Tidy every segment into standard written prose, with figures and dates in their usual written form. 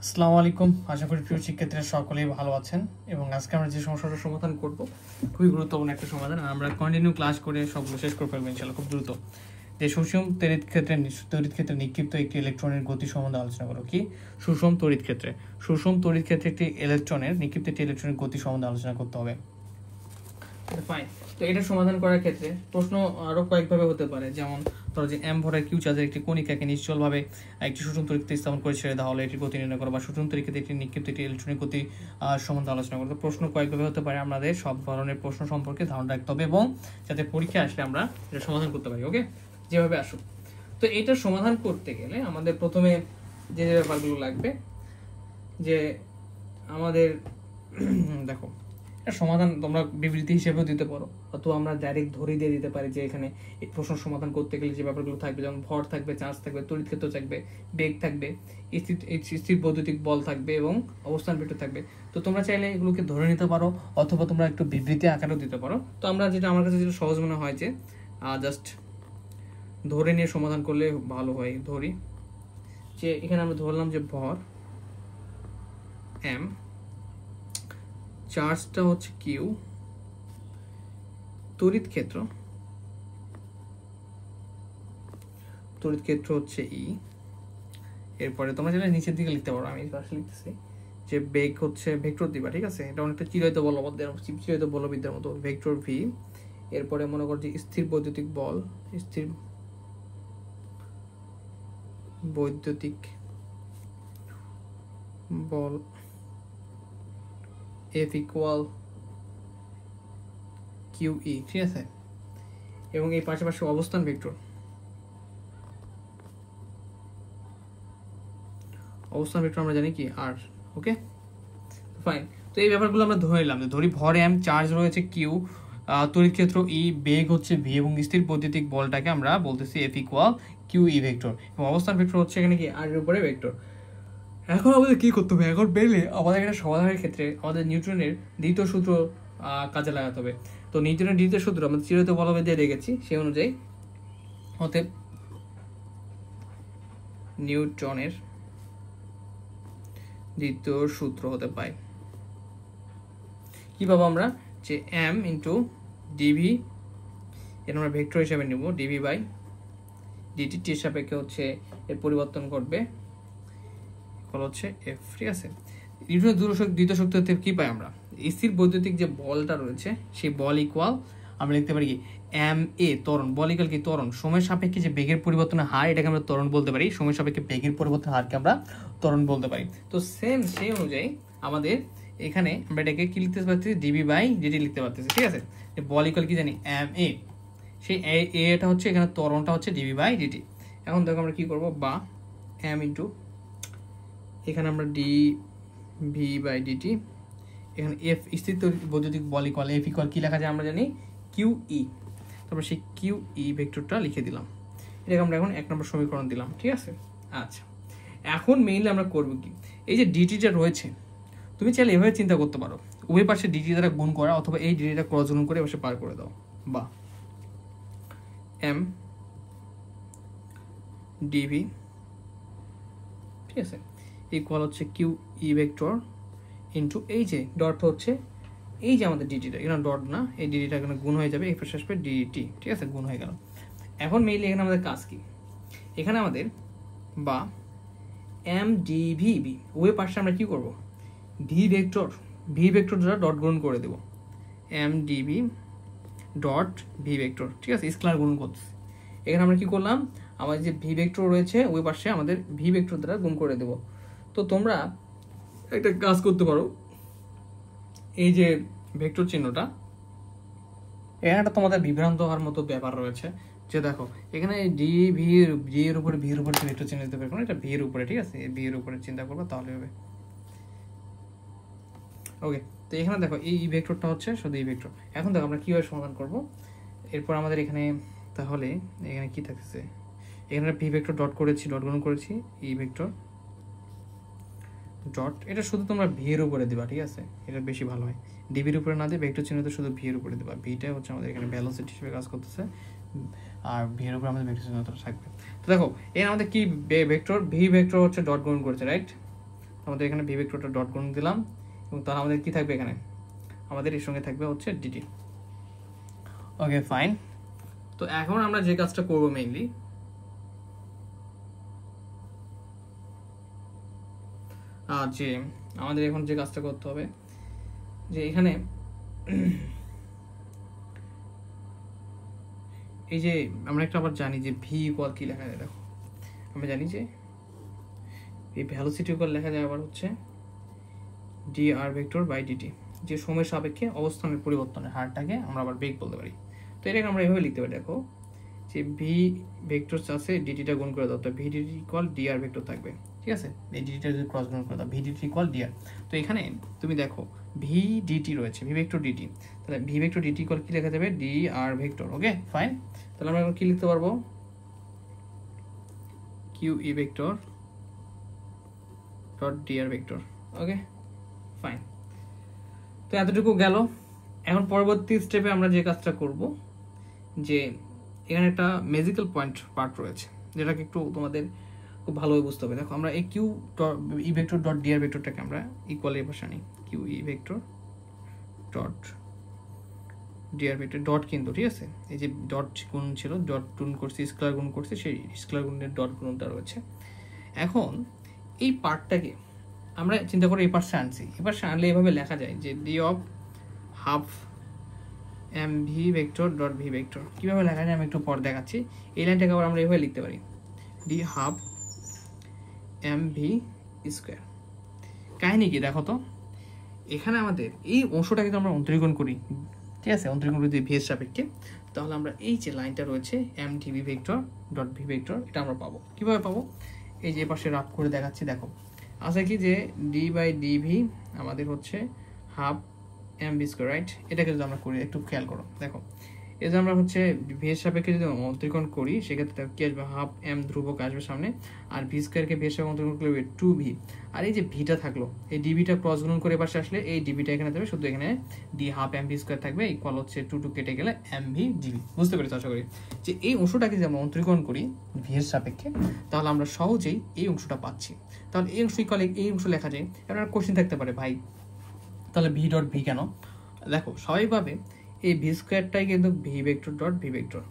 আসসালামু আলাইকুম। আশা করি প্রিয় শিক্ষার্থীরা সকলেই ভালো আছেন এবং আজকে আমরা যে সমস্যাটার সমাধান করব খুবই গুরুত্বপূর্ণ একটা সমাধান। আমরা কন্টিনিউ ক্লাস করে সবগুলো শেষ করে ফেলবো ইনশাআল্লাহ খুব দ্রুত। যে সুষম তড়িৎ ক্ষেত্রে নিক্ষিপ্ত একটি ইলেকট্রনের গতি সম্বন্ধে আলোচনা করো। কি সুষম তড়িৎ ক্ষেত্রে একটি ইলেকট্রনের নিক্ষিপ্ত একটি ইলেকট্রনের গতি সম্বন্ধে আলোচনা করতে হবে। ফাইন। তো এটা সমাধান করার ক্ষেত্রে প্রশ্ন আরো কয়েকভাবে হতে পারে, যেমন ধরো যে এম ভরের কিউ চার্জের একটি কণিকাকে নিশ্চলভাবে একটি সুষম তড়িৎ স্থাপন করে ছেড়ে দেওয়া হলে এটির গতি নির্ণয় করো, বা সুষম তড়িৎ একটি নিক্ষিপ্ত একটি ইলেকট্রনিক গতি সম্বন্ধে আলোচনা করতে। প্রশ্ন কয়েকভাবে হতে পারে, আমাদের সব ধরনের প্রশ্ন সম্পর্কে ধারণা রাখতে হবে এবং যাতে পরীক্ষা আসলে আমরা এটা সমাধান করতে পারি। ওকে, যেভাবে আসুক। তো এইটার সমাধান করতে গেলে আমাদের প্রথমে যে ব্যাপারগুলো লাগবে, যে আমাদের দেখো সমাধান তোমরা বিবৃতি হিসেবেও দিতে পারো, অথবা আমরা ডাইরেক্ট ধরে দিয়ে দিতে পারি যে এখানে এই প্রশ্ন সমাধান করতে গেলে যে ব্যাপারগুলো থাকবে, যেমন ভর থাকবে, চার্জ থাকবে, তড়িৎ ক্ষেত্র থাকবে, বেগ থাকবে, স্থির বৈদ্যুতিক বল থাকবে এবং অবস্থান ভেক্টর থাকবে। তো তোমরা চাইলে এগুলোকে ধরে নিতে পারো, অথবা তোমরা একটু বিবৃতি আকারেও দিতে পারো। তো আমরা যেটা আমার কাছে যেটা সহজ মনে হয় যে জাস্ট ধরে নিয়ে সমাধান করলে ভালো হয়। ধরি যে এখানে আমরা ধরলাম যে ভর এম, চার্জটা হচ্ছে কিউ, তড়িৎ ক্ষেত্র হচ্ছে ই। এরপরে তোমরা যেটা নিচের দিকে লিখতে পারো, আমি আসলে লিখতেছি যে বেগ হচ্ছে ভেক্টর দিবা, ঠিক আছে? এটা অনেকটা চিরায়ত বলবিদ্যার মতো, ভেক্টর ভি। এরপরে মনে কর যে স্থির বৈদ্যুতিক বল F ইকুয়াল QE, ঠিক আছে? এবং এই পাশাপাশি অবস্থান ভেক্টর আমরা জানি কি আর। ওকে, ফাইন। তো এই ব্যাপারগুলো আমরা ধরে নিলাম। ধরি ভর এম, চার্জ রয়েছে কিউ, তড়িৎ ক্ষেত্র ই, বেগ হচ্ছে ভি এবং স্থির বৈদ্যুতিক বলটাকে আমরা বলতেছি F ইকুয়াল QE ভেক্টর, এবং অবস্থান ভেক্টর হচ্ছে এখানে কি আর এর উপরে ভেক্টর। এখন আমাদের কি করতে হবে? এখন পেলে আমাদের এটা সমাধানের ক্ষেত্রে আমাদের নিউটনের দ্বিতীয় সূত্র কাজে লাগাতে হবে। তো নিউটনের দ্বিতীয় সূত্র আমরা চিরায়ত বলবিদ্যা দিয়ে রেখেছি, সেই অনুযায়ী অতএব নিউটনের দ্বিতীয় সূত্র হতে পাই কি পাবো আমরা, যে এম ইন্টু ডিভি, এটা আমরা ভেক্টর হিসাবে নিব, ডিভি বাই ডিটি, টির সাপেক্ষে হচ্ছে এর পরিবর্তন করবে, হচ্ছে এফ, ঠিক আছে? নিউটনের দ্বিতীয় সূত্র থেকে কি পাই আমরা? স্থির বৈদ্যুতিক যে বলটা রয়েছে সেই বল ইকুয়াল আমরা লিখতে পারি কি এম এ ত্বরণ, বল ইকুয়াল কি ত্বরণ, সময়ের সাপেক্ষে যে বেগের পরিবর্তনের হার এটাকে আমরা ত্বরণ বলতে পারি, সময়ের সাপেক্ষে বেগের পরিবর্তনের হারকে আমরা ত্বরণ বলতে পারি। তো সেম সেই অনুযায়ী আমাদের এখানে আমরা এটাকে কি লিখতে পারতেছি, ডিবি বাই ডিটি লিখতে পারতেছি, ঠিক আছে? বল ইকুয়াল কি জানি এম এ, সেই এটা হচ্ছে এখানে ত্বরণটা হচ্ছে ডিবি বাই ডিটি। এখন দেখো আমরা কি করব, বা এম ইন্টু এখানে আমরা ডি ভি বাই ডিটি, এখানে এফ স্থির বৈদ্যুতিক বল ইকুয়াল এফ ইকুয়াল কি লেখা যায় আমরা জানি কিউ ই, তারপর সেই কিউ ই ভেক্টরটা লিখে দিলাম। এটাকে আমরা এখন 1 নম্বর সমীকরণ দিলাম, ঠিক আছে? আচ্ছা, এখন মেইনলি আমরা করব কি, এই যে ডিটিটা রয়েছে তুমি চাইলে এভাবে চিন্তা করতে পারো, উভয় পাশে ডিটি দ্বারা গুণ করা, অথবা এই ডিটিটা ক্রস গুণ করে এপাশে পার করে দাও, বা এম ডিভি, ঠিক আছে, ইকুয়াল হচ্ছে কিউ ই ভেক্টর ইন্টু এই যে ডট হচ্ছে এই যে আমাদের ডিটিটা, এখানে ডট না, এই ডিটিটা এখানে গুণ হয়ে যাবে, এই পাশে আসবে ডিটি, ঠিক আছে? গুণ হয়ে গেল। এখন মেইনলি এখানে আমাদের কাজ কি, এখানে আমাদের বা এম ডিভি বি, ওই পাশে আমরা কি করব, ভি ভেক্টর দ্বারা ডট গুণ করে দেব, m dv dot v vector, ঠিক আছে? স্কেলার গুণ করতেছি। এখানে আমরা কি করলাম, আমাদের যে ভি ভেক্টর রয়েছে ওই পাশে আমাদের ভি ভেক্টর দ্বারা গুণ করে দেব। তো তোমরা একটা কাজ করতে পারো, এই যে ভেক্টর চিহ্নটা, এখানে তোমাদের বিভ্রান্ত হওয়ার মতো ব্যাপার রয়েছে, যে দেখো এখানে ডি এর উপরে ভেক্টর চিহ্ন দিতে পারবো না, এটা ভি এর উপরে, ঠিক আছে? ভি এর উপরে চিন্তা করবো তাহলে হবে। ওকে, তো এখানে দেখো এই ভেক্টরটা হচ্ছে শুধু এই ভেক্টর। এখন দেখো আমরা কিভাবে সমাধান করব। এরপর আমাদের এখানে তাহলে এখানে কি থাকছে, এখানে ভি ভেক্টর ডট করেছি, ডট গুণ করেছি, ই ভেক্টর ডট, এটা শুধু তোমরা ভি এর উপরে দিবা, ঠিক আছে? এটা বেশি ভালো হয়, ডিভির উপরে না দিয়ে ভেক্টর চিহ্ন তো শুধু ভি এর উপরে দিবা। ভিটা হচ্ছে আমাদের এখানে ভেলোসিটি হিসেবে কাজ করতেছে, আর ভি এর উপরে আমাদের ভেক্টর চিহ্নটা থাকবে। তো দেখো এখানে আমাদের কি ভেক্টর, ভি ভেক্টর হচ্ছে ডট গুণ করেছে, রাইট? আমাদের এখানে ভি ভেক্টরটা ডট গুণ দিলাম এবং তাহলে আমাদের কি থাকবে এখানে, আমাদের এর সঙ্গে থাকবে হচ্ছে ডিটি। ওকে ফাইন। তো এখন আমরা যে কাজটা করবো মেইনলি, যে আমাদের এখন যে কাজটা করতে হবে যে এখানে এই যে আমরা একটা আবার জানি যে ভি ইকুয়াল কি লেখা যায়। দেখো আমরা জানি যে এই ভ্যালোসিটি ইকুয়াল লেখা যায় আবার হচ্ছে d r vector by d t, যে সময়ের সাপেক্ষে অবস্থানের পরিবর্তনের হারটাকে আমরা আবার বেগ বলতে পারি। তো এটাকে আমরা এভাবে লিখতে পারি, দেখো যে ভি ভেক্টর আছে ডিটিটা গুণ করে দাও, তো V dt equal d r vector থাকবে, ঠিক আছে। এই ডিটিটা যদি ক্রস গুণ করে দাও v dt equal d r. তো এখানে তুমি দেখো ভি ডিটি রয়েছে, ভি ভেক্টর ডিটি, তাহলে ভি ভেক্টর ডিটি ইকুয়াল কি লেখা যাবে, d r vector. Okay fine. তাহলে আমরা কি লিখতে পারবো, q e vector dot d r vector. Okay fine. তো এতটুকু গেল। এখন পরবর্তী স্টেপে আমরা যে কাজটা করব, যে এখানে একটা ম্যাজিক্যাল পয়েন্ট পার্ট রয়েছে যেটাকে একটু তোমাদের খুব ভালোভাবে বুঝতে হবে। দেখো আমরা এই q e vector dot d r ভেক্টরটাকে আমরা ইকুয়াল এর ভাষা নিই, q e vector dot d r vector dot, কিন্তু ঠিক আছে এই যে ডট গুণ ছিল, ডট গুণ করছি, স্কেলার গুণ করছি, সেই স্কেলার গুণের ডট গুণটা রয়েছে। এখন এই পার্টটাকে আমরা চিন্তা করে এই পাশে আনছি, এই পাশে আনলে এইভাবে লেখা যায় যে d of half m v vector dot v vector. কীভাবে লেখা যায় আমি একটু পর দেখাচ্ছি। এই লাইনটাকে আবার আমরা এইভাবে লিখতে পারি, d half m v square. কাহিনী কি দেখো তো, এখানে আমাদের এই অংশটাকে যদি আমরা অন্তরীকরণ করি, ঠিক আছে, অন্তরীকরণ করি ভি এর সাপেক্ষে, তাহলে আমরা এই যে লাইনটা রয়েছে m d v vector dot v vector, এটা আমরা পাবো। কীভাবে পাবো, এই যে পাশে রাফ করে দেখাচ্ছি। দেখো আছে কি যে ডি বাই ডি ভি আমাদের হচ্ছে half m v square, right. এটাকে যদি আমরা করি একটু খেয়াল করো, দেখো এই যে আমরা হচ্ছে ভি এর সাপেক্ষে যদি অন্তরীকরণ করি সেক্ষেত্রে কি আসবে, হাফ এম ধ্রুবক আসবে সামনে, আর ভি স্কোয়ারকে ভি এর সাপেক্ষে অন্তরীকরণ করলে টু ভি, আর এই যে ভিটা থাকলো এই ডিভিটা ক্রস গুণন করে পাশে আসলে এই ডিভিটা এখানে যাবে, শুধু এখানে d half m v square থাকবে, ইকুয়াল হচ্ছে টু টু কেটে গেলে এম ভি ডিভি। বুঝতে পেরেছি আশা করি। যে এই অংশটাকে যদি আমরা অন্তরীকরণ করি ভি এর সাপেক্ষে তাহলে আমরা সহজেই এই অংশটা পাচ্ছি। তাহলে এই অংশ ইকুয়াল এই অংশ লেখা যায়। এবার কোশ্চেন থাকতে পারে ভাই তাহলে ভি ডট ভি কেন, দেখো স্বাভাবিকভাবে এই ভি স্কোয়ারটাই কিন্তু v vector dot v vector,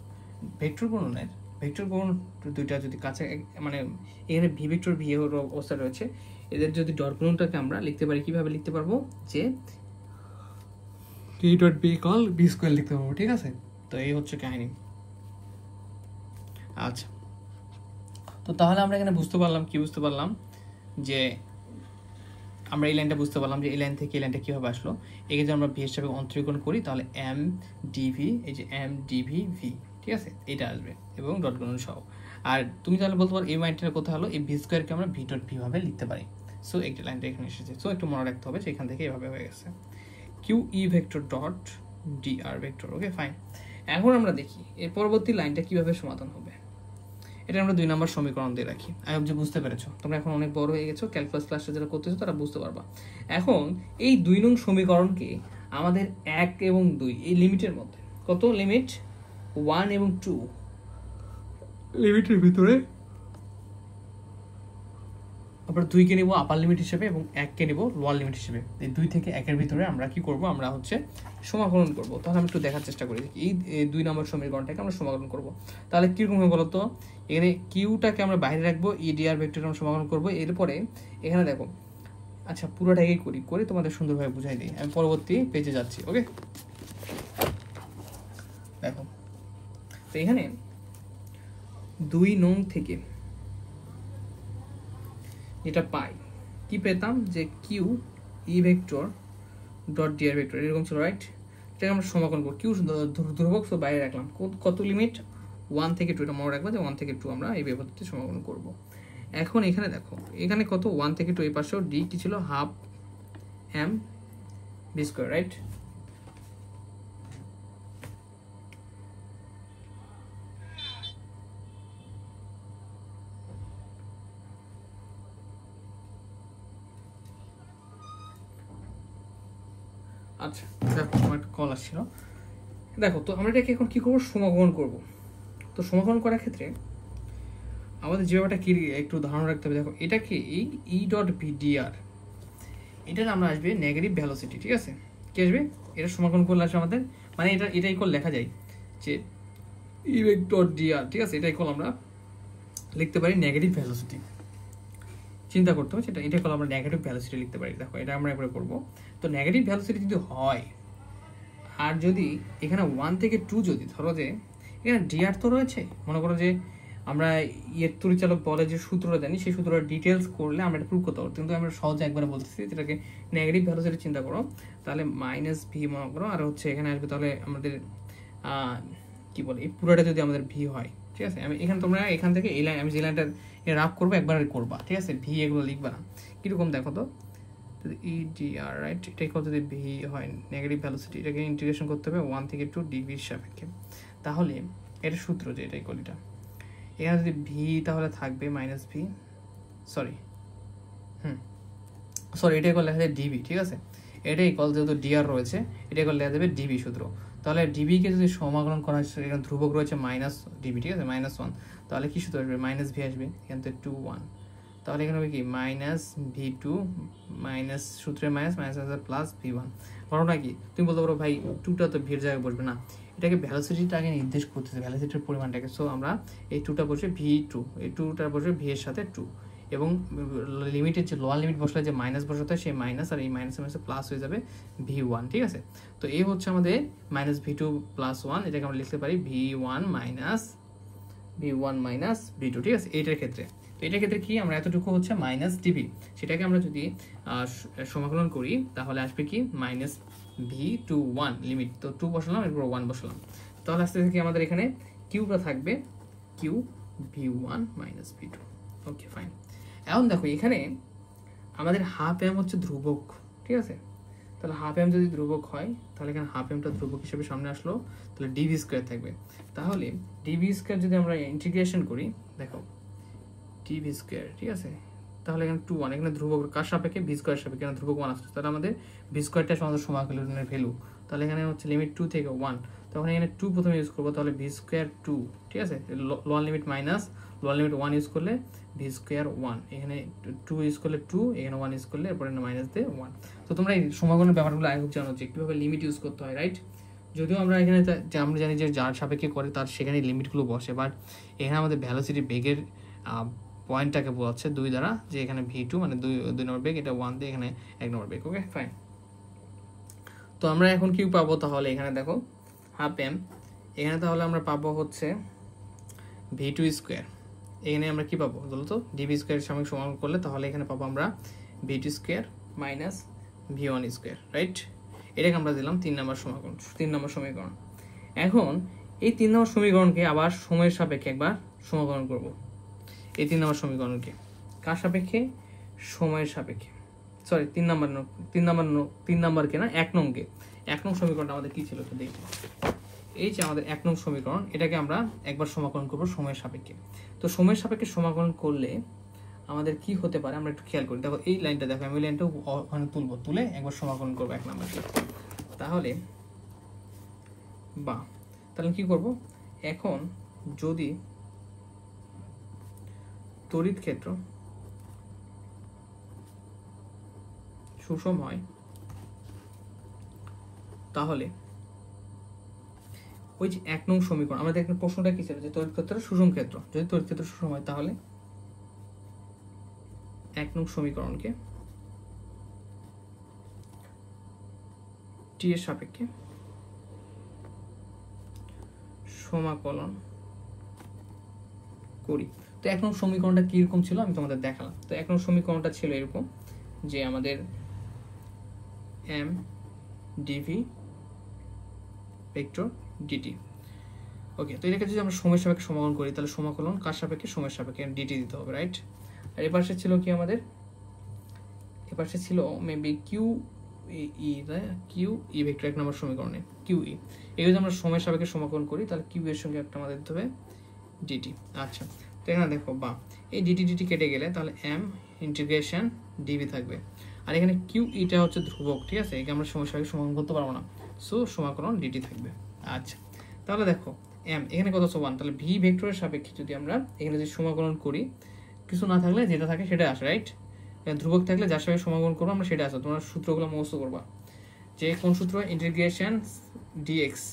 vector গুণনের ভেক্টর গুণ দুইটা যদি কাছে মানে এখানে ভি ভেক্টর ভি এর অবস্থা রয়েছে, এদের যদি ডট গুণনটাকে আমরা লিখতে পারি, কিভাবে লিখতে পারবো, যে V dot V equal V square লিখতে পারবো, ঠিক আছে। তো এই হচ্ছে কাহিনী। আচ্ছা, তো তাহলে আমরা এখানে বুঝতে পারলাম, কি বুঝতে পারলাম, যে আমরা এই লাইনটা বুঝতে পারলাম যে এই লাইন থেকে এই লাইনটা কীভাবে আসলো। একে যদি আমরা ভি হিসাবে অন্তরীকরণ করি তাহলে এম ডিভি, এই যে এম ডিভি ভি, ঠিক আছে, এটা আসবে এবং ডট গুণন সহ। আর তুমি তাহলে বলতে পারো এই লাইনটা কোথায় হলো, এই ভি স্কোয়ারকে আমরা ভি ডট ভি ভাবে লিখতে পারি। সো একটা লাইনটা এখানে এসেছে, সো একটু মনে রাখতে হবে যে এখান থেকে এভাবে হয়ে গেছে q e vector dot d r vector. Okay fine. এখন আমরা দেখি এর পরবর্তী লাইনটা কিভাবে সমাধান হবে। এটা আমরা 2 নম্বর সমীকরণ দিয়ে রাখি। আই হোপ যে বুঝতে পেরেছো, তোমরা এখন অনেক বড় হয়ে গেছো, ক্যালকুলাস ক্লাসটা যারা করতেছো তারা বুঝতে পারবা। এখন এই 2 নং সমীকরণকে আমাদের 1 এবং 2 এই লিমিটের মধ্যে, কত লিমিট 1 এবং 2 লিমিটের ভিতরে আমরা 2 কে নেব আপার লিমিট হিসেবে এবং 1 কে নেব লোয়ার লিমিট হিসেবে। এই 2 থেকে 1 এর ভিতরে আমরা কি করব, আমরা হচ্ছে সমাকলন করব। তাহলে আমি একটু দেখার চেষ্টা করি এই 2 নম্বর সমীকরণটাকে আমরা সমাকলন করব। তাহলে কিরকম হবে বলো তো, এখানে কিউটাকে আমরা বাইরে রাখবো, ই ডি আর ভেক্টর আমরা সমাকলন করব। এরপরে এখানে দেখো, আচ্ছা পুরোটাকে করি তোমাদের সুন্দরভাবে বুঝাই দিই। আমি পরবর্তী পেজে যাচ্ছি। ওকে দেখো, তো এখানে 2 নং থেকে যেটা পাই, কি পেতাম, যে q e vector dot d r vector এরকম ছিল, রাইট। এটাকে আমরা সমাকলন করব, কিউ ধ্রুবক সব বাইরে রাখলাম, কত লিমিট 1 থেকে 2, এটা মনে রাখবো যে 1 থেকে 2 আমরা এই ব্যবহারটি সমাকলন করব। এখন এখানে দেখো, এখানে কত 1 থেকে 2, এই পাশেও ডি কি ছিল, half m b square, right. আচ্ছা দেখো আমার একটা কল আসছিল। দেখো তো আমরা এটাকে এখন কি করবো, সমাকলন করব। তো সমাকলন করার ক্ষেত্রে আমাদের যে ব্যাপারটা কি একটু ধারণা রাখতে হবে, দেখো এটাকে এই ই ডট ভি ডি আর এটার আমরা আসবে নেগেটিভ ভ্যালোসিটি, ঠিক আছে? কি আসবে? এটা সমাকলন করলে আসবে আমাদের, মানে এটা ইকুয়াল লেখা যায় যে ই ভেক্টর dr, ঠিক আছে? এটা ইকুয়াল আমরা লিখতে পারি নেগেটিভ ভ্যালোসিটি। চিন্তা করতে হবে সেটা, এটা ইকুয়াল আমরা নেগেটিভ ভ্যালোসিটি লিখতে পারি। দেখো এটা আমরা একবারে করবো। তো নেগেটিভ ভ্যালোসিটি যদি হয়, আর যদি এখানে 1 থেকে 2, যদি ধরো যে এখানে dr তো রয়েছে, মনে করো যে আমরা তড়িৎচালক বলে যে সূত্রটা জানি, সেই সূত্রটা ডিটেলস করলে আমরা এটা প্রুভ করতে পারবো, কিন্তু আমরা সহজে একবারে বলতেছি যেটাকে নেগেটিভ ভ্যালোসিটি চিন্তা করো, তাহলে মাইনাস ভি মনে করো, আর হচ্ছে এখানে আসবে তাহলে আমাদের কি বলে এই পুরোটা যদি আমাদের ভি হয়, ঠিক আছে? আমি এখানে তোমরা এখান থেকে এই লাইন, আমি যে লাইনটা রাফ করবো একবার করবা, ঠিক আছে? ভি এগুলো লিখবা না। কীরকম দেখো তো, ই ডি আর, রাইট? এটাই কত যদি ভি হয় নেগেটিভ ভ্যালোসিটি, এটাকে ইন্টিগ্রেশন করতে হবে 1 থেকে 2 ডিভির সাপেক্ষে। তাহলে এটা সূত্র যে এটাই কলিটা, এখানে যদি ভি তাহলে থাকবে মাইনাস ভি, সরি এটাই কল লেখা যায় ডিবি, ঠিক আছে? এটাই কল যেহেতু ডিআর রয়েছে, এটাই কল লেখা যাবে ডিবি সূত্র। তাহলে ডিবিকে যদি সমাকলন করা হয়, এখানে ধ্রুবক রয়েছে মাইনাস ডিবি, ঠিক আছে? -1, তাহলে কি সূত্র আসবে? মাইনাস ভি আসবে, এখান থেকে 2 1, তাহলে এখানে হবে কি মাইনাস ভি টু, মাইনাস সূত্রের মাইনাস প্লাস ভি ওয়ান। ঘটনা কি, তুমি বলতে পারো ভাই 2টা তো ভির জায়গায় বসবে না, এটাকে ভ্যালোসিটিটাকে নির্দেশ করতেছে, ভ্যালোসিটির পরিমাণটাকে। সো আমরা এই 2টা বসবে ভি টু, এই 2টা বসবে ভি এর সাথে 2, এবং লিমিটের যে লোয়ার লিমিট বসলে যে মাইনাস বসাতে হয় সেই মাইনাস, আর এই মাইনাসের মাইনাসে প্লাস হয়ে যাবে ভি ওয়ান, ঠিক আছে? তো এই হচ্ছে আমাদের মাইনাস ভি টু প্লাস 1, এটাকে আমরা লিখতে পারি v one minus v two, ঠিক আছে? এইটার ক্ষেত্রে, তো এটার ক্ষেত্রে কি আমরা এতটুকু হচ্ছে মাইনাস ডিবি, সেটাকে আমরা যদি সমাকলন করি তাহলে আসবে কি মাইনাস ভি টু 1 লিমিট, তো 2 বসালাম, এরপর 1 বসালাম, তাহলে আসতে থেকে আমাদের এখানে কিউটা থাকবে q v one minus v two. Okay fine. এখন দেখো এখানে আমাদের হাফ এম হচ্ছে ধ্রুবক, ঠিক আছে? তাহলে হাফ এম যদি ধ্রুবক হয়, তাহলে এখানে হাফ এমটা ধ্রুবক হিসেবে সামনে আসলো, তাহলে ডিভি স্কোয়ার থাকবে। তাহলে ডিভি স্কোয়ার যদি আমরা ইন্টিগ্রেশন করি, দেখো ডিভি স্কোয়ার, ঠিক আছে? তাহলে এখানে 2 1, এখানে ধ্রুবক কার সাপেক্ষে? ভি স্কোয়ার সাপেক্ষে, এখানে ধ্রুবক 1 আসছে, তাহলে আমাদের ভি স্কোয়ারটা আমাদের সমাকলনের ভ্যালু, তাহলে এখানে হচ্ছে লিমিট 2 থেকে 1, তখন এখানে 2 প্রথমে ইউজ করবো, তাহলে ভি স্কোয়ার 2, ঠিক আছে? Lower limit minus lower limit 1 use করলে ভি স্কোয়ার 1, এখানে 2 ইউজ করলে 2, এখানে 1 ইউজ করলে এরপরে মাইনাস দিয়ে 1। তো তোমরা এই সমাকলনের ব্যাপারগুলো আগে জানো যে কীভাবে লিমিট ইউজ করতে হয়, রাইট? যদিও আমরা এখানে আমরা জানি যে যার সাপেক্ষে করে তার সেখানে লিমিটগুলো বসে, বাট এখানে আমাদের ভ্যালোসিটি বেগের পয়েন্টটাকে বোঝাচ্ছে 2 দ্বারা, যে এখানে ভি টু মানে 2 নম্বর বেগ, এটা 1 দিয়ে এখানে 1 নম্বর বেগ। ওকে ফাইন। তো আমরা এখন কি পাবো? তাহলে এখানে দেখো হাফ এম, এখানে তাহলে আমরা পাবো হচ্ছে ভি টু স্কোয়ার, এখানে আমরা কি পাবো বলো তো? ডিভি স্কোয়ারের সঙ্গে সমান করলে তাহলে এখানে পাবো আমরা v two square minus v one square, right? এটাকে আমরা দিলাম 3 নম্বর সমীকরণ। এখন এই 3 নম্বর সমীকরণকে আবার সময়ের সাপেক্ষে একবার সমাকলন করব। এই 3 নম্বর সমীকরণকে কার সাপেক্ষে? সময়ের সাপেক্ষে। সরি 3 নাম্বারকে না, 1 নংকে। 1 নং সমীকরণটা আমাদের কি ছিল একটু দেখি। এই যে আমাদের 1 নং সমীকরণ, এটাকে আমরা একবার সমাকলন করব সময়ের সাপেক্ষে। তো সময়ের সাপেক্ষে সমাকলন করলে আমাদের কি হতে পারে আমরা একটু খেয়াল করি। দেখো এই লাইনটা দেখো, আমি লাইনটা ওখানে তুলে একবার সমাকলন করবো 1 নাম্বারকে। তাহলে তাহলে কি করব? এখন যদি তড়িৎ ক্ষেত্র সুষম হয়, তাহলে ওই যে 1 নং সমীকরণ, আমাদের এখানে প্রশ্নটা কি ছিল যে তড়িৎ ক্ষেত্র সুষম ক্ষেত্র, যদি তড়িৎ ক্ষেত্র সুষম হয় তাহলে 1 নং সমীকরণকে টি এর সাপেক্ষে সমাকলন করি। তো 1 নং সমীকরণটা কিরকম ছিল আমি তোমাদের দেখালাম। তো 1 নং সমীকরণটা ছিল এরকম যে আমাদের এম ডিভি ভেক্টর ডিটি। ওকে, তো এটাকে যদি আমরা সময়ের সাপেক্ষে সমাকলন করি তাহলে সমাকলন কার সাপেক্ষে? সময়ের সাপেক্ষে, ডিটি দিতে হবে, রাইট? আর এর পাশে ছিল কি আমাদের? এর পাশে ছিল মেবি কিউ ই ভেক্টর 1 নম্বর সমীকরণে কিউ ই। এই যদি আমরা সময়ের সাপেক্ষে সমাকলন করি তাহলে কিউ এর সঙ্গে একটা আমাদের দিতে হবে ডিটি। আচ্ছা, তো এখানে দেখো এই ডিটি কেটে গেলে তাহলে এম ইন্টিগ্রেশন ডিভি থাকবে, আর এখানে কিউ ইটা হচ্ছে ধ্রুবক, ঠিক আছে? একে আমরা সময়ের সাপেক্ষে সমাকলন করতে পারবো না, সো সমাকলন ডিটি থাকবে। আচ্ছা, তাহলে দেখো এম এখানে কত আছে 1, তাহলে ভি ভেক্টরের সাপেক্ষে যদি আমরা এখানে যদি সমাকলন করি, কিছু না থাকলে যেটা থাকে সেটা আসে, রাইট? ধ্রুবক থাকলে যার সাথে সমাকলন করবো আমরা সেটা আছে, তোমরা সূত্রগুলো মুখস্থ করবা। যে কোন সূত্র, ইন্টিগ্রেশন ডিএক্স,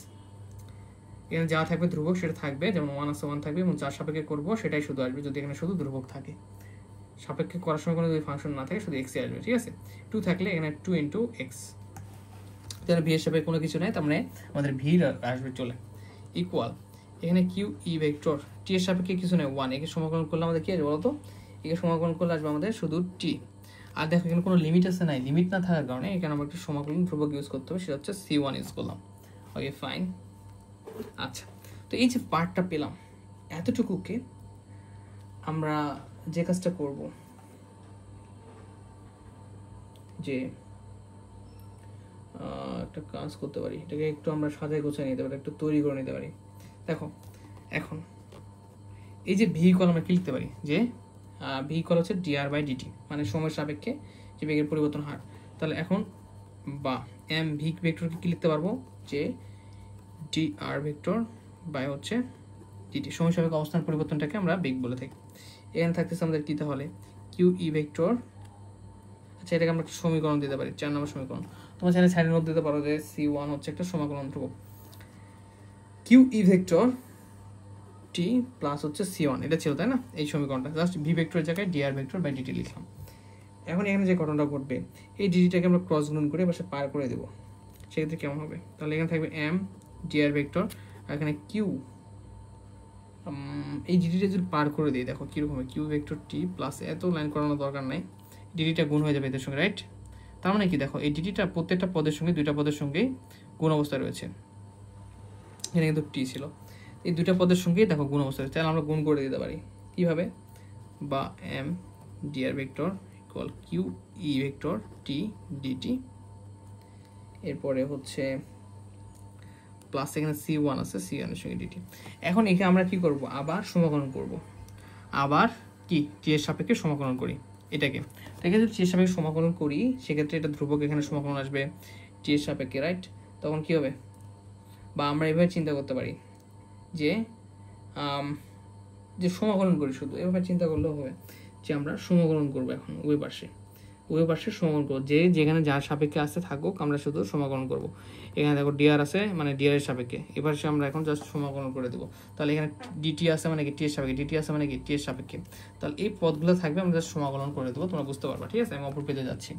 এখানে যা থাকবে ধ্রুবক সেটা থাকবে, যেমন 1 আছে 1 থাকবে, এবং যার সাপেক্ষে করবো সেটাই শুধু আসবে যদি এখানে শুধু ধ্রুবক থাকে। সাপেক্ষে করার সময় কোনো যদি ফাংশন না থাকে শুধু এক্স আসবে, ঠিক আছে। 2 থাকলে এখানে 2 ইন্টু এক্স, তাহলে ভি এর সাপেক্ষে কোনো কিছু নাই, তার মানে আমাদের ভি আসবে চলে। ইকুয়াল এখানে কিউ ই ভেক্টর টি এর সাপেক্ষে কিছু নেই 1, একে সমাকলন করলে আমাদের কি আসবে বলতো, একে সমাকলন করলে আসবে আমাদের শুধু টি। আর দেখো এখানে কোনো লিমিট আছে নাই, লিমিট না থাকার কারণে এখানে আমরা একটা সমাকলন ধ্রুবক ইউজ করতে হবে, সেটা হচ্ছে c1 ইউজ করলাম। Okay fine. আচ্ছা, তো এই যে পার্টটা পেলাম এতটুকুকে আমরা যে কাজটা করব, যে একটা কাজ করতে পারি, এটাকে একটু আমরা সাজায় গোছায় নিতে পারি, একটু তৈরি করে নিতে পারি। দেখো এখন এই যে ভি কল আমরা কি লিখতে পারি, যে ভি কল হচ্ছে ডিআর বাই ডিটি, মানে সময়ের সাপেক্ষে যে বেগের পরিবর্তন হার। তাহলে এখন বা এম ভি ভেক্টরকে কি লিখতে পারবো, যে ডিআর ভেক্টর বাই হচ্ছে ডিটি, সময় সাপেক্ষে অবস্থান পরিবর্তনটাকে আমরা বেগ বলে থাকি। এখানে থাকতেছে আমাদের কি, তাহলে কিউ ই ভেক্টর, আচ্ছা এটাকে আমরা একটা সমীকরণ দিতে পারি, 4 নম্বর সমীকরণ। তোমার চাইলে সাইডে নোট দিতে পারো যে c1 হচ্ছে একটা সমাকলন ধ্রুবক, Q e vector t plus হচ্ছে c1, এটা ছিল তাই না এই সমীকরণটা, জাস্ট ভি ভেক্টরের জায়গায় ডিআর ভেক্টর বাই ডিটি লিখলাম। এখন এখানে যে ঘটনাটা ঘটবে, এই ডিটিটাকে আমরা ক্রস গুণন করে পাশে পার করে দেবো, সেক্ষেত্রে কেমন হবে, তাহলে এখানে থাকবে এম ডিআর ভেক্টর, আর এখানে কিউ, এই ডিটিটা যদি পার করে দিই দেখো কীরকম হবে, কিউ ভেক্টর টি প্লাস, এত লাইন করানোর দরকার নাই, ডিটিটা গুণ হয়ে যাবে এদের সঙ্গে, রাইট। তার মানে কি দেখো এই ডিটিটা প্রত্যেকটা পদের সঙ্গে, দুইটা পদের সঙ্গেই গুণ অবস্থায় রয়েছে, এখানে কিন্তু টি ছিল, এই দুইটা পদের সঙ্গেই দেখো গুণ অবস্থা রয়েছে, তাহলে আমরা গুণ করে দিতে পারি কীভাবে, বা m dr vector equal q e vector t dt, এরপরে হচ্ছে প্লাস এখানে c1 আছে, c1 এর সঙ্গে ডিটি। এখন এখানে আমরা কি করব, আবার সমাকলন করব, আবার কি টি এর সাপেক্ষে সমাকলন করি এটাকে, এটাকে যদি টি এর সাপেক্ষে সমাকলন করি সেক্ষেত্রে এটা ধ্রুবক, এখানে সমাকলন আসবে টি এর সাপেক্ষে, রাইট। তখন কি হবে, বা আমরা এভাবে চিন্তা করতে পারি যে যে সমাকলন করি, শুধু এভাবে চিন্তা করলেও হবে যে আমরা সমাকলন করবো এখন ওই পাশে সমাকলন করবো, যে যেখানে যার সাপেক্ষে আসতে থাকুক আমরা শুধু সমাকলন করব। এখানে দেখো ডিআর আছে মানে ডিআর এর সাপেক্ষে, এবার আমরা এখন জাস্ট সমাকলন করে দেবো, তাহলে এখানে ডিটি আছে মানে কি টি এর সাপেক্ষে, ডিটি আছে মানে কি টি এর সাপেক্ষে, তাহলে এই পদগুলো থাকবে, আমরা জাস্ট সমাকলন করে দেবো, তোমরা বুঝতে পারবা, ঠিক আছে। আমি অপর পেজে যাচ্ছি।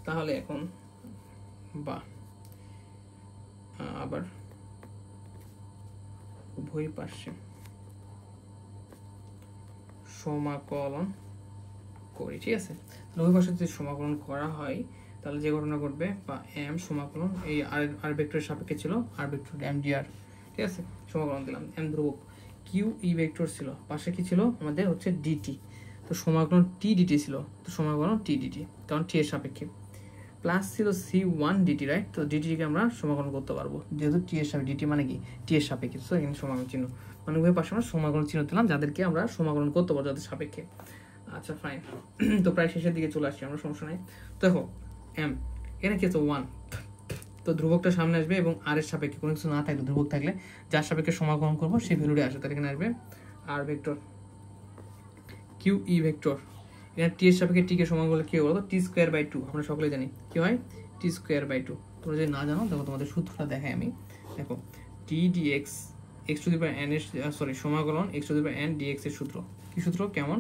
তাহলে এখন বা আবার উভয় পাশে সমাকলন করি, ঠিক আছে। উভয় পাশে যদি সমাকলন করা হয় তাহলে যে ঘটনা ঘটবে, বা এম সমাকলন এই আর ভেক্টরের সাপেক্ষে ছিল আর ভেক্টর এম ডিআর, ঠিক আছে, সমাকলন দিলাম, এম ধ্রুবক, কিউ ই ভেক্টর ছিল, পাশে কি ছিল আমাদের হচ্ছে ডিটি, তো সমাকলন টি ডিটি ছিল, তো সমাকলন টি ডিটি, কারণ টি এর সাপেক্ষে, প্লাস ছিল c1 ডিটি, রাইট। তো ডিটিকে আমরা সমাকলন করতে পারবো যেহেতু টি এর সাপেক্ষে, ডিটি মানে কি টি এর সাপেক্ষে, তো এখানে সমাকলন চিহ্ন, মানে উভয় পাশে আমরা সমাকলন চিহ্ন দিলাম যাদেরকে আমরা সমাকলন করতে পারবো যাদের সাপেক্ষে। আচ্ছা ফাইন, তো প্রায় শেষের দিকে চলে আসছি আমরা, সমস্যা নাই। দেখো এম এখানে কি আছে 1, তো ধ্রুবকটা সামনে আসবে এবং আর এর সাপেক্ষে কোনো কিছু না থাকলে, ধ্রুবক থাকলে যার সাপেক্ষে সমাকলন করবো সেই ভ্যালুটা আসে, তার এখানে আসবে আর ভেক্টর কিউ ই ভেক্টর, এখানে টি এর সাপেক্ষে টি কে সমান করলে কি বলতো, টি স্কোয়ার বাই 2, আমরা সকলে জানি কি হয়, টি স্কোয়ার বাই 2। তোমরা যদি না জানো দেখো তোমাদের সূত্রটা দেখাই আমি, দেখো t dx x to the power n এর সমাকলন x to the power n dx এর সূত্র, কি সূত্র কেমন,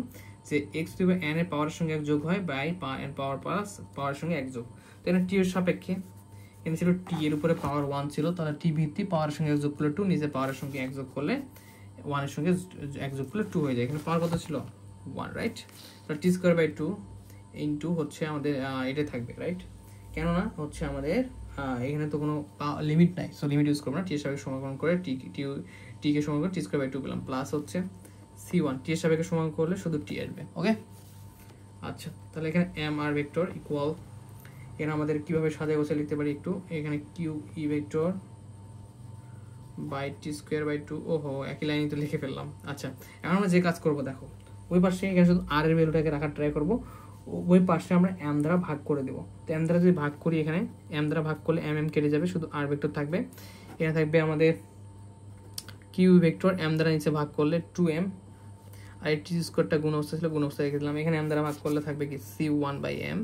যে x to the power n এর পাওয়ারের সঙ্গে এক যোগ হয় বাই এন পাওয়ার প্লাস পাওয়ারের সঙ্গে এক যোগ, তো এখানে টি এর সাপেক্ষে এখানে ছিল টি এর উপরে পাওয়ার 1 ছিল, তাহলে টি ভিত্তি পাওয়ারের সঙ্গে এক যোগ করলে 2, নিচে পাওয়ারের সঙ্গে এক যোগ করলে 1 এর সঙ্গে এক যোগ করলে 2 হয়ে যায়, এখানে পাওয়ার কত ছিল 1, রাইট। তো টি স্কোয়ার বাই 2 ইন্টু হচ্ছে আমাদের এটা থাকবে, রাইট, কেননা হচ্ছে আমাদের এখানে তো কোনো লিমিট নাই, সো লিমিট ইউজ করবো না, টি এর সাপেক্ষে সমাকলন করে টি কে সমান করে টি স্কোয়ার বাই 2 পেলাম, প্লাস হচ্ছে c1 টি এর সাপেক্ষে সমান করলে শুধু টি আসবে, ওকে। আচ্ছা তাহলে এখানে এম আর ভেক্টর ইকুয়াল, এখানে আমাদের কিভাবে সাজায় গোছায় লিখতে পারি একটু, এখানে q e vector by t square by 2, ওহো একই লাইনে তো লিখে ফেললাম। আচ্ছা এখন আমরা যে কাজ করবো দেখো, ওই পাশে এখানে শুধু আর এর ভ্যালুটাকে রাখার ট্রাই করবো, ওই পাশে আমরা এম দ্বারা ভাগ করে দেবো, তো এম দ্বারা যদি ভাগ করি, এখানে এম দ্বারা ভাগ করলে এম এম কেটে যাবে, শুধু আর ভেক্টর থাকবে, এখানে থাকবে আমাদের কিউ ভেক্টর এম দ্বারা নিচে ভাগ করলে 2m, আর এই টি স্কোয়ারটা গুণ অবস্থা ছিল, গুণ অবস্থা রেখে দিলাম। এখানে এম দ্বারা ভাগ করলে থাকবে কি c1/m,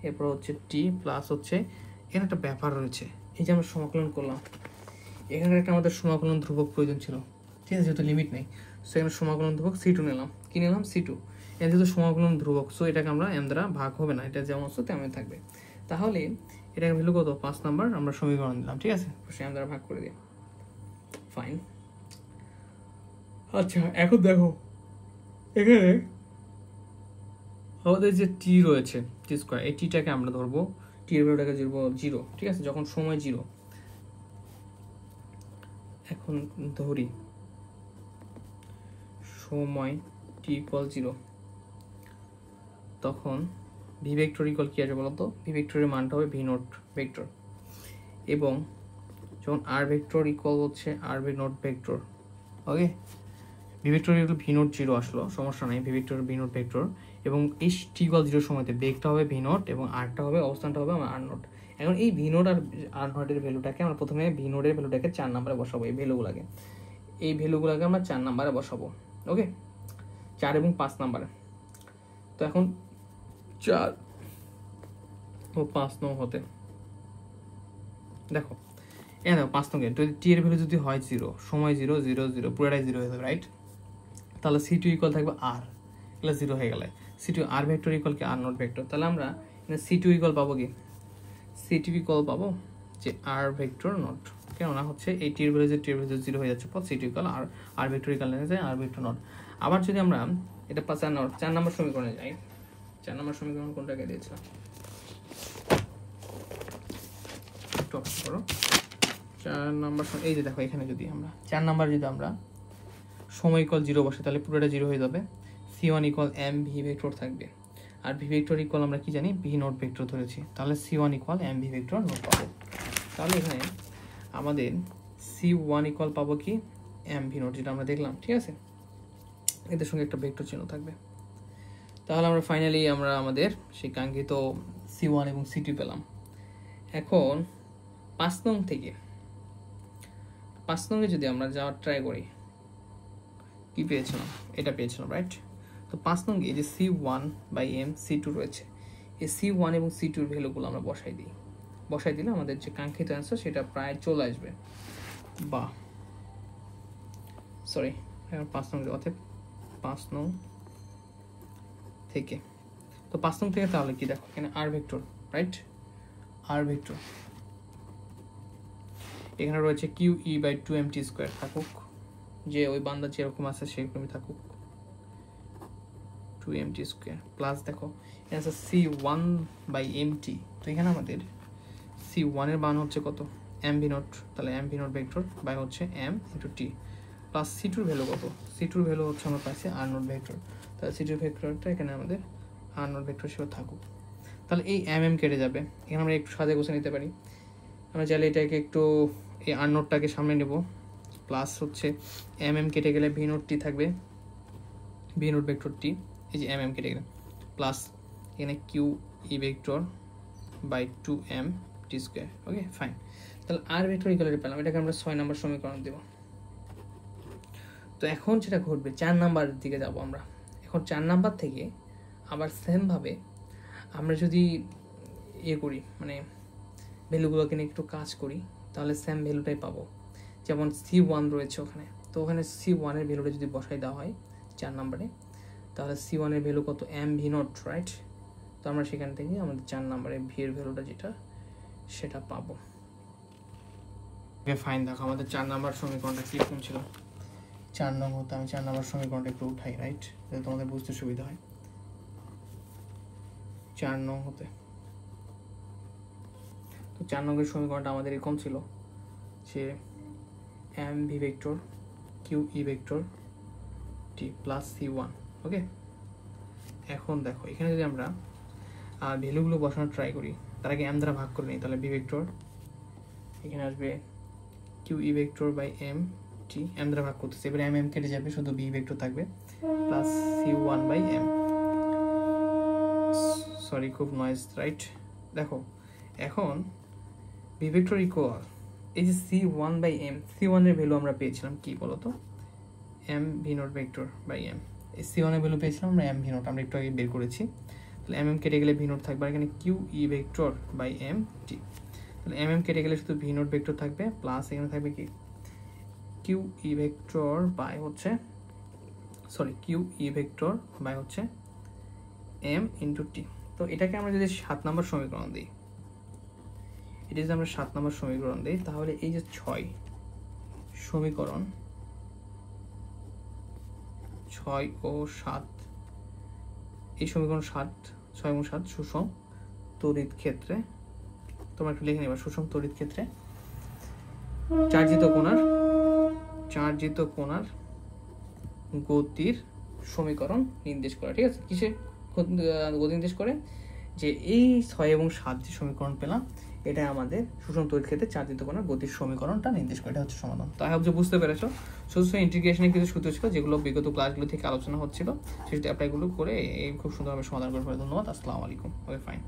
এরপর হচ্ছে টি প্লাস হচ্ছে এখানে একটা ব্যাপার রয়েছে, এই যে আমরা সমাকলন করলাম, এখানে একটা আমাদের সমাকলন ধ্রুবক প্রয়োজন ছিল, ঠিক আছে, যেহেতু লিমিট নেই। সো এখানে সমাকলন ধ্রুবক c2 নিলাম, কি নিলাম c2, এটা যেহেতু সমাকলন ধ্রুবক, সো এটাকে আমরা m দ্বারা ভাগ হবে না, এটা যেমন আছে তেমন থাকবে। তাহলে এটার ভ্যালু কত, 5 নাম্বার আমরা সমীকরণ দিলাম, ঠিক আছে, m দ্বারা ভাগ করে দিই, ফাইন। আচ্ছা এখন দেখো এখানে আমাদের যে টি রয়েছে টি স্কোয়ার, এই টিটাকে আমরা ধরবো, টি এর ভ্যালুটাকে ধরবো 0, ঠিক আছে, যখন সময় 0, এখন ধরি সময় টি ইকুয়াল 0, তখন ভি ভেক্টর ইকুয়াল কি আসবে বলতো, ভি ভেক্টরের মানটা হবে ভি নট ভেক্টর, এবং যখন আর ভেক্টর ইকুয়াল হচ্ছে r v naught vector, okay, v vector equal v naught 0 আসলো, সমস্যা নাই, v vector v naught vector, এবং এই টি ইকুয়াল 0 সময়তে বেগটা হবে ভি নট এবং আরটা হবে, অবস্থানটা হবে আমার আর নট। এখন এই ভি নট আর আর নটের ভ্যালুটাকে আমরা প্রথমে ভি নোটের ভ্যালুটাকে 4 নম্বরে বসাবো, এই ভ্যালুগুলোকে আমরা 4 নম্বরে বসাবো, ওকে, 4 এবং 5 নম্বরে। তো এখন 4 ও 5 নং হতে দেখো, দেখো 5 নং যদি টি এর ভ্যালু যদি হয় 0, সময় 0 0 0 পুরোটাই 0 হয়ে যাবে, রাইট, তাহলে c2 ইকুয়াল থাকবে r, এগুলো 0 হয়ে গেলে c2 r ভেক্টর ইকুয়াল কি r নট ভেক্টর, তাহলে আমরা c2 ইকুয়াল পাবো কি, c2 ইকুয়াল পাবো যে r ভেক্টর নট, কেননা হচ্ছে এই টি এর ভ্যালু 0 হয়ে যাচ্ছে, পর c2 equal r vector equal যায় r ভেক্টর নট। আবার যদি আমরা এটা 4 নম্বর সমীকরণে যাই, 4 নম্বর সমীকরণ কোনটাকে দিয়েছিলাম, টপ করো 4 নম্বর, এই যে দেখো এখানে যদি আমরা 4 নম্বর যদি আমরা সময় ইকুয়াল 0 বসে, তাহলে পুরোটা 0 হয়ে যাবে, c1 equal m v vector থাকবে, আর ভি ভেক্টর ইকুয়াল আমরা কি জানি ভি নট ভেক্টর ধরেছি, তাহলে c1 equal m v vector not পাবো। তাহলে এখানে আমাদের c1 ইকুয়াল পাবো কি m ভি নট, যেটা আমরা দেখলাম, ঠিক আছে, এদের সঙ্গে একটা ভেক্টর চিহ্ন থাকবে। তাহলে আমরা ফাইনালি আমরা আমাদের সেই কাঙ্ক্ষিত c1 এবং c2 পেলাম। এখন 5 নং থেকে 5 নং এ যদি আমরা যাওয়ার ট্রাই করি, কি পেয়েছিলাম, এটা পেয়েছিলাম, রাইট। তো 5 নং এই যে c1/m c2 রয়েছে, এই c1 এবং c2 এর ভ্যালুগুলো আমরা বসাই দিলে আমাদের যে কাঙ্ক্ষিত অ্যান্সার সেটা প্রায় চলে আসবে, বা সরি 5 নং অর্থাৎ 5 নং থেকে, তো 5 নং থেকে তাহলে কি দেখো এখানে আর ভেক্টর, রাইট, আর ভেক্টর এখানে রয়েছে QE/2mt² থাকুক, যে ওই বান্দা যেরকম আছে সেরকমই থাকুক, 2mt² প্লাস দেখো অ্যান্সার c1/mt, তো এখানে আমাদের c1 এর মান হচ্ছে কত m ভি নট, তাহলে m v naught vector by হচ্ছে m into t, plus c2 এর ভ্যালু কত, c2 এর ভ্যালু হচ্ছে আমরা পাইছি r নট ভেক্টর, তাহলে c2 ভেক্টরটা এখানে আমাদের r নট ভেক্টর হিসেবে থাকুক। তাহলে এই m কেটে যাবে, এখানে আমরা একটু সাজে গোছে নিতে পারি, আমরা চাইলে এটাকে একটু এই আর নোটটাকে সামনে নেব, প্লাস হচ্ছে কেটে গেলে ভি নোট টি থাকবে, ভি নোট ভেক্টর টি, এই যে কেটে গেলে প্লাস এখানে q e vector by 2m t², okay fine. তাহলে আর ভেক্টর ইকুয়াল পেলাম, এটাকে আমরা 6 নম্বর সমীকরণ দেব। তো এখন যেটা ঘটবে 4 নাম্বারের দিকে যাব আমরা, এখন 4 নাম্বার থেকে আবার সেম ভাবে আমরা যদি করি, মানে ভ্যালুগুলোকে নিয়ে একটু কাজ করি, তাহলে সেম ভ্যালুটাই পাবো, যেমন c1 রয়েছে ওখানে, তো ওখানে c1 এর ভ্যালুটা যদি বসাই দেওয়া হয় 4 নম্বরে, তাহলে c1 এর ভ্যালু কত m ভি নট, রাইট, তো আমরা সেখান থেকে আমাদের 4 নম্বরে ভি এর ভ্যালুটা যেটা সেটা পাবো। ওকে ফাইন, দেখো আমাদের 4 নম্বর সমীকরণটা কি কোন ছিল, 4 নং হতে আমি 4 নম্বর সমীকরণটা একটু উঠাই, রাইট, যাতে তোমাদের বুঝতে সুবিধা হয়। 4 নং হতে, তো 4 নম্বরের সমীকরণটা আমাদের এরকম ছিল যে m v vector q e vector t plus c1, okay. এখন দেখো এখানে যদি আমরা ভ্যালুগুলো বসানোর ট্রাই করি, তার আগে m দ্বারা ভাগ করে নিই, তাহলে ভি ভেক্টর এখানে আসবে q e vector by m t, m দ্বারা ভাগ করতেছে, এবারে m কেটে যাবে, শুধু ভি ভেক্টর থাকবে প্লাস c1/m, সরি খুব নয়েজ, রাইট। দেখো এখন ভি ভেক্টর ইকুয়াল এই যে c1/m, c1 এর ভ্যালু আমরা পেয়েছিলাম কি বলতো, m v naught vector by m। এই c1 এর ভ্যালু পেয়েছিলাম আমরা m v নট, আমরা একটু আগে বের করেছি। তাহলে mm কেটে গেলে v নট থাকবে, আর এখানে q e vector by m t। তাহলে mm কেটে গেলে শুধু v নট ভেক্টর থাকবে, প্লাস এখানে থাকবে কি q e ভেক্টর বাই হচ্ছে q e ভেক্টর বাই হচ্ছে m ইন্টু t। তো এটাকে আমরা যদি 7 নম্বর সমীকরণ দিই, এটা যদি আমরা 7 নম্বর সমীকরণ দিই, তাহলে এই যে 6 সমীকরণ, 6 ও 7, এই সমীকরণ 6 এবং 7 সুষম তড়িৎ ক্ষেত্রে, তোমরা একটু লিখে নেবা, সুষম তড়িৎ ক্ষেত্রে চার্জিত কণার গতির সমীকরণ নির্দেশ করে। ঠিক আছে, কিসে গতি নির্দেশ করে, যে এই 6 এবং 7 যে সমীকরণ পেলাম, এটা আমাদের সুষম তড়িৎ ক্ষেত্রে চার্জিত কণার গতির সমীকরণটা নির্দেশ করে। এটা হচ্ছে সমাধান। তো আই হোপ যে বুঝতে পেরেছো। শুধু ইন্টিগ্রেশনের কিছু সূত্র ছিল যেগুলো বিগত ক্লাসগুলো থেকে আলোচনা হচ্ছিল, সেটা অ্যাপ্লাইগুলো করে এই খুব সুন্দরভাবে সমাধান করে ফেলে। ধন্যবাদ, আসসালামু আলাইকুম। ওকে, ফাইন।